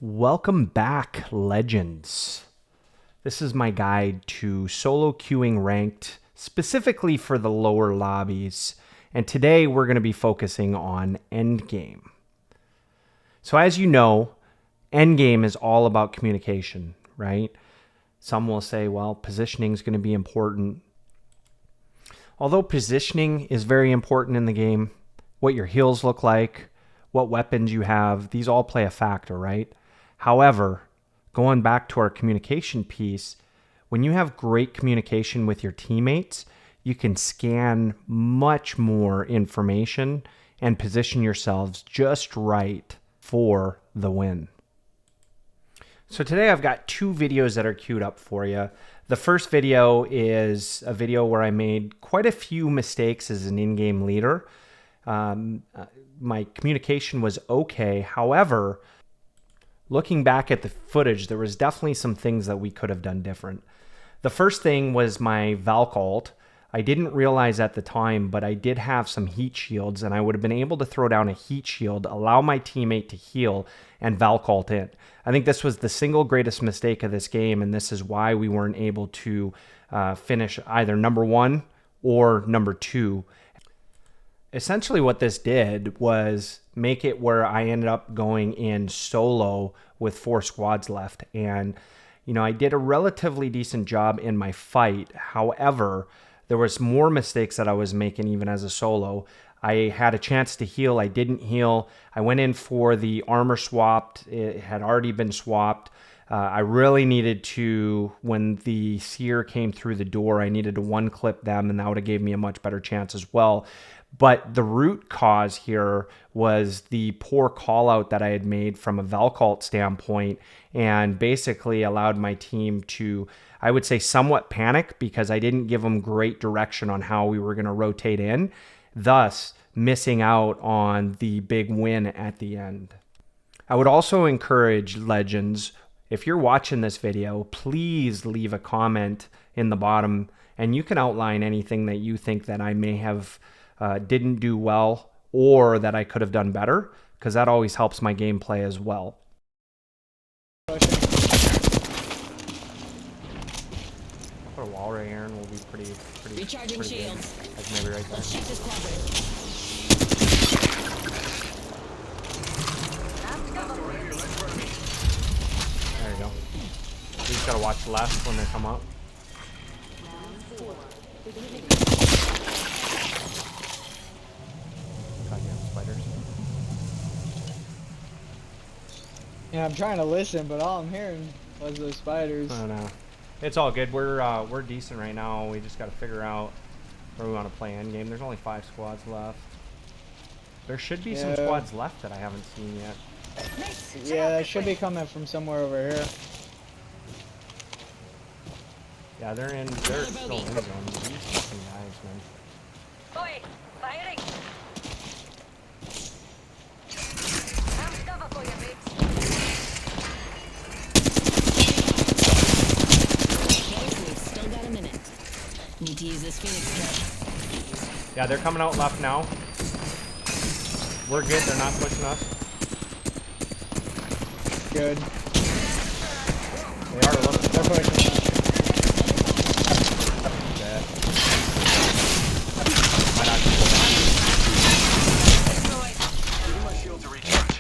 Welcome back, legends. This is my guide to solo queuing ranked, specifically for the lower lobbies, and today we're going to be focusing on endgame. So as you know, endgame is all about communication, right? Some will say, well, positioning is going to be important. Although positioning is very important in the game, what your heals look like, what weapons you have, these all play a factor, right? However, going back to our communication piece, when you have great communication with your teammates, you can scan much more information and position yourselves just right for the win. So today I've got two videos that are queued up for you. The first video is a video where I made quite a few mistakes as an in-game leader. My communication was okay. However, looking back at the footage, there was definitely some things that we could have done different. The first thing was my Valk ult. I didn't realize at the time, but I did have some heat shields, and I would have been able to throw down a heat shield, allow my teammate to heal, and Valk ult in. I think this was the single greatest mistake of this game, and this is why we weren't able to finish either number 1 or number 2. Essentially what this did was make it where I ended up going in solo with 4 squads left. And, you know, I did a relatively decent job in my fight. However, there was more mistakes that I was making even as a solo. I had a chance to heal. I didn't heal. I went in for the armor swapped. It had already been swapped. I really needed to, when the seer came through the door, I needed to one clip them, and that would have gave me a much better chance as well. But the root cause here was the poor call out that I had made from a Valk ult standpoint, and basically allowed my team to, I would say, somewhat panic because I didn't give them great direction on how we were going to rotate in, thus missing out on the big win at the end. I would also encourage legends, if you're watching this video, please leave a comment in the bottom, and you can outline anything that you think that I may have didn't do well or that I could have done better, because that always helps my gameplay as well. Put a wall right here and we'll be pretty recharging shields. Like maybe right there. Let's check this quadrant. There you go. You just gotta watch left when they come up. Spiders. Yeah, I'm trying to listen, but all I'm hearing was those spiders. Oh no, it's all good. We're decent right now. We just got to figure out where we want to play endgame. There's only 5 squads left. There should be some squads left that I haven't seen yet. Yeah, they should be coming from somewhere over here. Yeah, they're still in the zone. These fucking guys, man. Oi, firing. Need to use this Phoenix kit. Yeah, they're coming out left now. We're good. They're not pushing us. Good. They are looking. They're pushing. Dead. Might not go Giving my shield to recharge.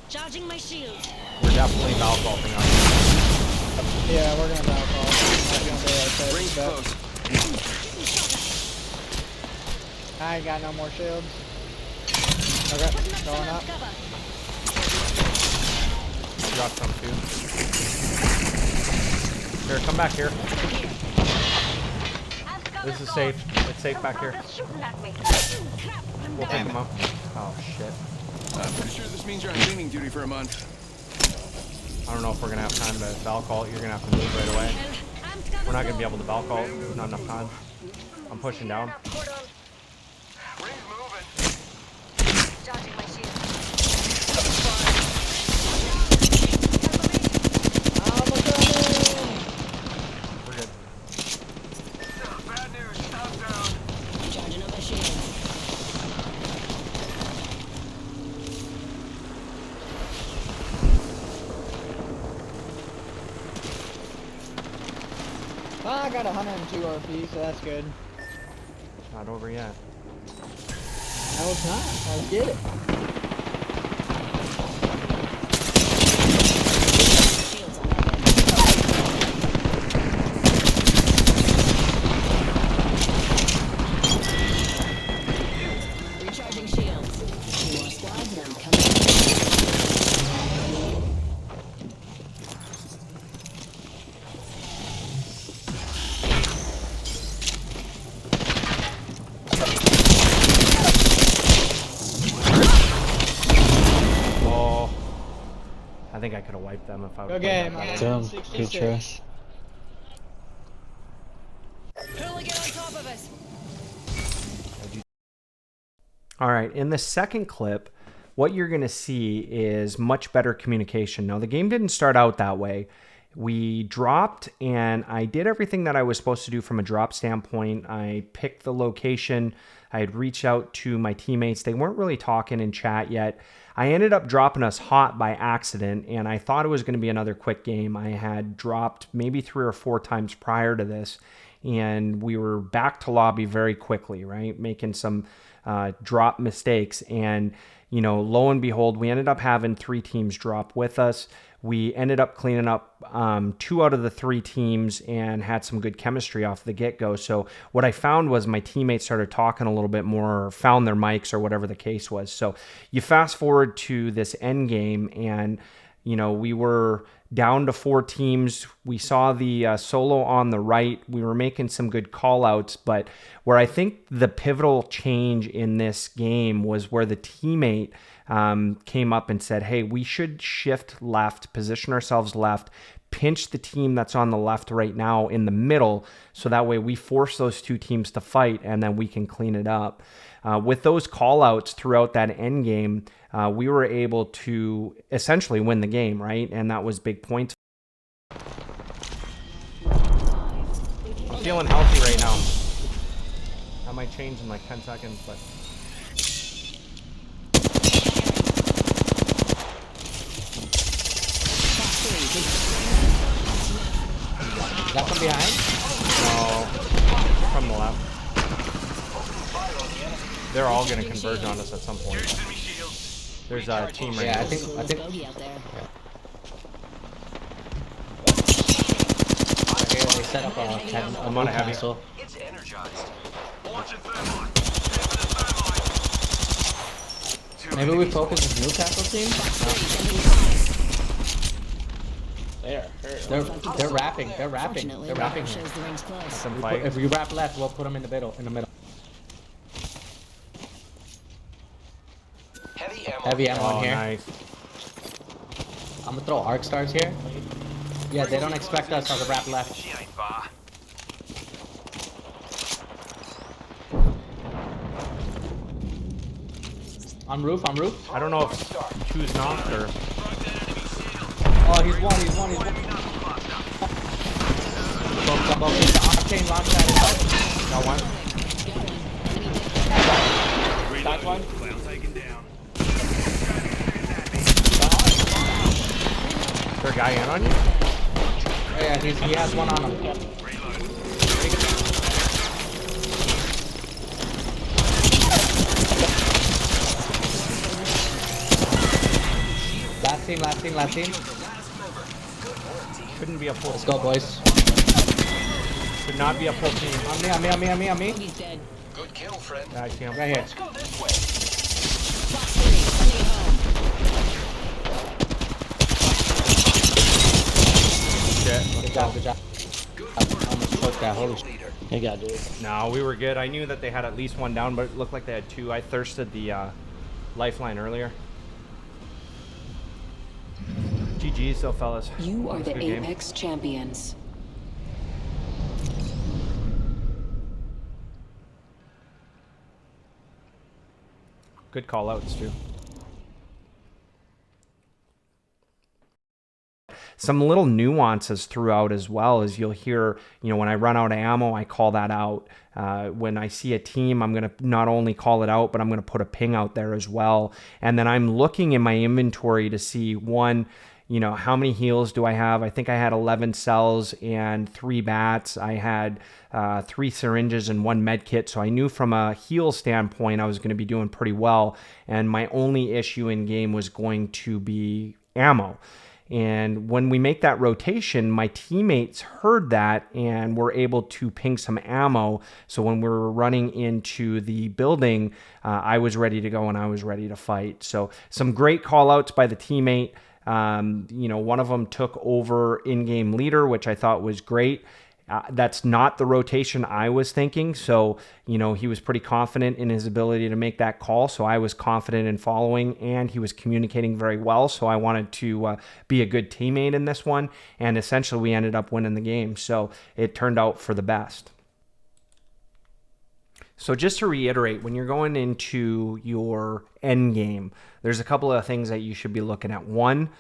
Charging my shield. down. We're definitely Valk ulting us. Yeah, we're gonna back off. Not gonna be like that. Rings close. I ain't got no more shields. Okay, going up. Drop some too. Here, come back here. This is safe. It's safe back here. We'll pick them up. Oh shit. I'm pretty sure this means you're on cleaning duty for a month. I don't know if we're gonna have time to Valk ult. You're gonna have to move right away. We're not gonna be able to Valk ult. There's not enough time. I'm pushing down. Rings moving. Charging my shield. We're good. Bad news. Top down. Charging up my shield. I got 102 RP, so that's good. Not over yet. No, it's not. Let's get it. Shields on that end. Recharging shields. Two more squads and I'm coming. Oh, I think I could have wiped them if I would. Go game. Damn, good 66. choice. Who'll get on top of us? All right, in the second clip, what you're going to see is much better communication. Now, the game didn't start out that way. We dropped, and I did everything that I was supposed to do from a drop standpoint. I picked the location. I had reached out to my teammates. They weren't really talking in chat yet. I ended up dropping us hot by accident, and I thought it was going to be another quick game. I had dropped maybe 3 or 4 times prior to this, and we were back to lobby very quickly, right? Making some drop mistakes. And, you know, lo and behold, we ended up having 3 teams drop with us. We ended up cleaning up 2 out of the 3 teams and had some good chemistry off the get-go. So what I found was my teammates started talking a little bit more, or found their mics, or whatever the case was. So you fast forward to this end game, and you know, we were down to 4 teams. We saw the solo on the right. We were making some good call outs, but where I think the pivotal change in this game was where the teammate came up and said, hey, we should shift left, position ourselves left, pinch the team that's on the left right now in the middle, so that way we force those 2 teams to fight, and then we can clean it up. With those call outs throughout that end game, we were able to essentially win the game, right? And that was big points. I'm feeling healthy right now. That might change in like 10 seconds, but... That from behind? No, from the left. They're all going to converge on us at some point. There's a team right Yeah, now. I think. Bogey out there. Okay, they set up a I'm on a heavy. castle. It's energized. Maybe we focus this Newcastle team? They're wrapping. They're wrapping. Fortunately, They're wrapping. shows the ring's close. Some fight. If we wrap left, we'll put them in the middle. Heavy ammo Oh, in here. nice. I'm gonna throw arc stars here. Yeah, they don't expect us to wrap left. She ain't far. On roof. I don't know if two's knocked or... Oh, he's one. Bump. He's the octane launch pad is out. Got one. Got one. Clown taken down. Is there a guy in on you? Oh, yeah, he has one on him. Last team. Couldn't be a full Let's go, boys. Could not be a full team. On me. Bogey's dead. Good kill, friend. Yeah, I see him. Right here. Let's go this way. Box 3, sending it home. Shit. Good job. I almost choked that. Holy shit. Leader. You got dude. No, we were good. I knew that they had at least one down, but it looked like they had 2. I thirsted the lifeline earlier. GG's though, fellas. You are That was a the good game. Apex champions. Good call outs too. Some little nuances throughout as well as you'll hear, you know, when I run out of ammo, I call that out. When I see a team, I'm going to not only call it out, but I'm going to put a ping out there as well. And then I'm looking in my inventory to see, one, you know, how many heals do I have? I think I had 11 cells and 3 bats. I had 3 syringes and 1 med kit. So I knew from a heal standpoint, I was going to be doing pretty well. And my only issue in game was going to be ammo. And when we make that rotation, my teammates heard that and were able to ping some ammo. So when we were running into the building, I was ready to go and I was ready to fight. So some great call outs by the teammate. You know, one of them took over in-game leader, which I thought was great. That's not the rotation I was thinking. So, you know, he was pretty confident in his ability to make that call. So I was confident in following, and he was communicating very well. So I wanted to be a good teammate in this one. And essentially we ended up winning the game. So it turned out for the best. So just to reiterate, when you're going into your end game, there's a couple of things that you should be looking at. One,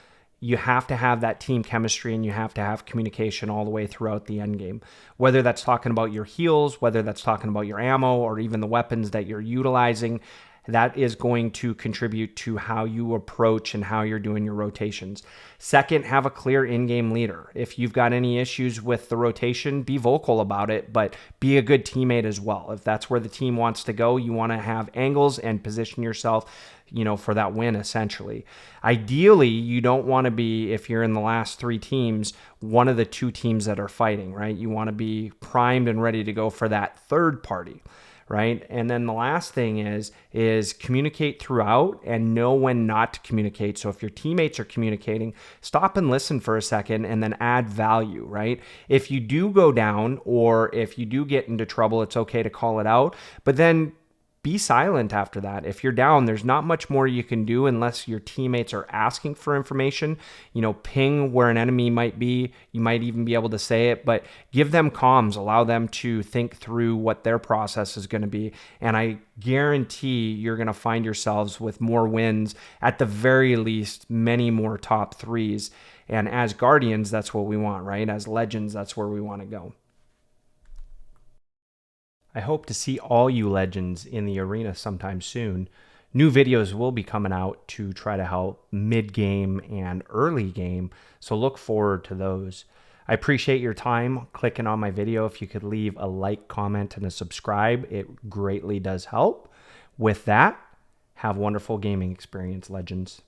you have to have that team chemistry and you have to have communication all the way throughout the end game. Whether that's talking about your heals, whether that's talking about your ammo, or even the weapons that you're utilizing, that is going to contribute to how you approach and how you're doing your rotations. Second, have a clear in-game leader. If you've got any issues with the rotation, be vocal about it, but be a good teammate as well. If that's where the team wants to go, you want to have angles and position yourself, you know, for that win, essentially. Ideally, you don't want to be, if you're in the last 3 teams, one of the 2 teams that are fighting, right? You want to be primed and ready to go for that third party, right? And then the last thing is communicate throughout and know when not to communicate. So if your teammates are communicating, stop and listen for a second and then add value, right? If you do go down or if you do get into trouble, it's okay to call it out, but then be silent after that. If you're down, there's not much more you can do unless your teammates are asking for information. You know, ping where an enemy might be. You might even be able to say it, but give them comms. Allow them to think through what their process is going to be. And I guarantee you're going to find yourselves with more wins, at the very least, many more top 3s. And as Guardians, that's what we want, right? As Legends, that's where we want to go. I hope to see all you legends in the arena sometime soon. New videos will be coming out to try to help mid-game and early game, so look forward to those. I appreciate your time clicking on my video. If you could leave a like, comment, and a subscribe, it greatly does help. With that, have a wonderful gaming experience, legends.